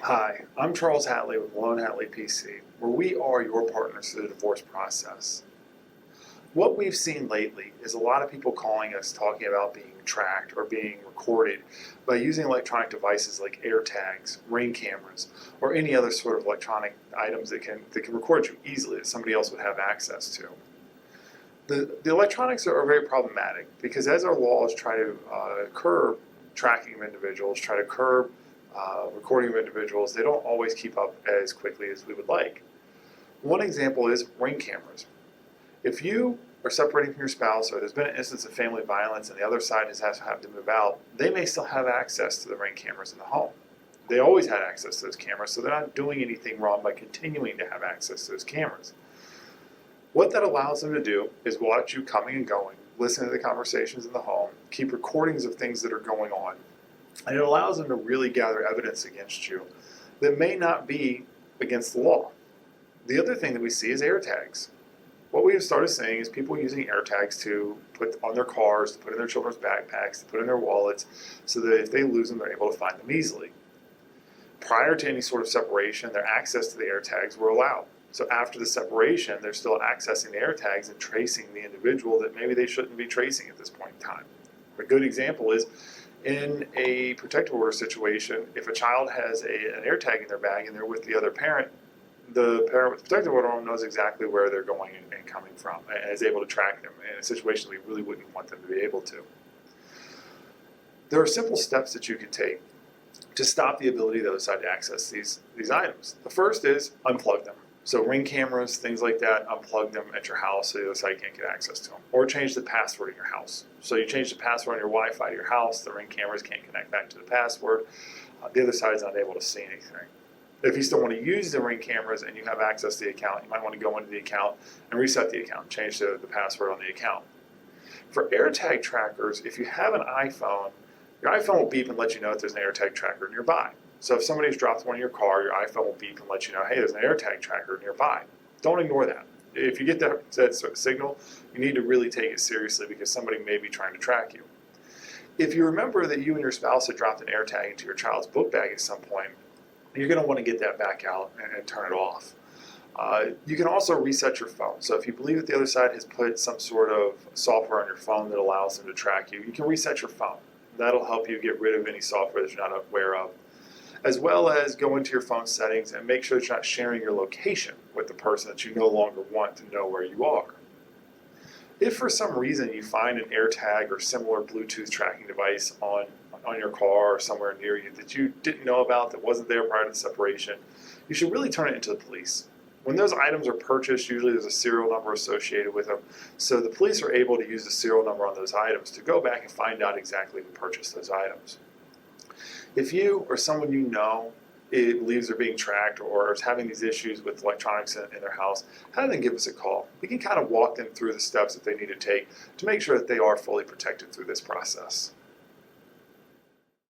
Hi, I'm Charles Hatley with Melone Hatley PC, where we are your partners through the divorce process. What we've seen lately is a lot of people calling us talking about being tracked or being recorded by using electronic devices like AirTags, Ring cameras, or any other sort of electronic items that can record you easily that somebody else would have access to. The electronics are very problematic because as our laws try to curb tracking of individuals, try to curb recording of individuals, they don't always keep up as quickly as we would like. One example is Ring cameras. If you are separating from your spouse or there's been an instance of family violence and the other side has had to move out, they may still have access to the Ring cameras in the home. They always had access to those cameras, so they're not doing anything wrong by continuing to have access to those cameras. What that allows them to do is watch you coming and going, listen to the conversations in the home, keep recordings of things that are going on, and it allows them to really gather evidence against you that may not be against the law. The other thing that we see is AirTags. What we have started seeing is people using AirTags to put on their cars, to put in their children's backpacks, to put in their wallets, so that if they lose them, they're able to find them easily. Prior to any sort of separation, their access to the AirTags were allowed. So after the separation, they're still accessing the AirTags and tracing the individual that maybe they shouldn't be tracing at this point in time. A good example is in a protective order situation, if a child has an AirTag in their bag and they're with the other parent, the parent with the protective order knows exactly where they're going and coming from and is able to track them in a situation we really wouldn't want them to be able to. There are simple steps that you can take to stop the ability of the other side to access these items. The first is unplug them. So Ring cameras, things like that, unplug them at your house so the other side can't get access to them. Or change the password in your house. So you change the password on your Wi-Fi to your house, the Ring cameras can't connect back to the password, the other side is not able to see anything. If you still want to use the Ring cameras and you have access to the account, you might want to go into the account and reset the account, change the password on the account. For AirTag trackers, if you have an iPhone, your iPhone will beep and let you know if there's an AirTag tracker nearby. So if somebody's dropped one in your car, your iPhone will beep and let you know, hey, there's an AirTag tracker nearby. Don't ignore that. If you get that sort of signal, you need to really take it seriously because somebody may be trying to track you. If you remember that you and your spouse had dropped an AirTag into your child's book bag at some point, you're going to want to get that back out and turn it off. You can also reset your phone. So if you believe that the other side has put some sort of software on your phone that allows them to track you, you can reset your phone. That'll help you get rid of any software that you're not aware of, as well as go into your phone settings and make sure that you're not sharing your location with the person that you no longer want to know where you are. If for some reason you find an AirTag or similar Bluetooth tracking device on your car or somewhere near you that you didn't know about, that wasn't there prior to the separation, you should really turn it into the police. When those items are purchased, usually there's a serial number associated with them, so the police are able to use the serial number on those items to go back and find out exactly who purchased those items. If you or someone you know believes they're being tracked or is having these issues with electronics in their house, have them give us a call. We can kind of walk them through the steps that they need to take to make sure that they are fully protected through this process.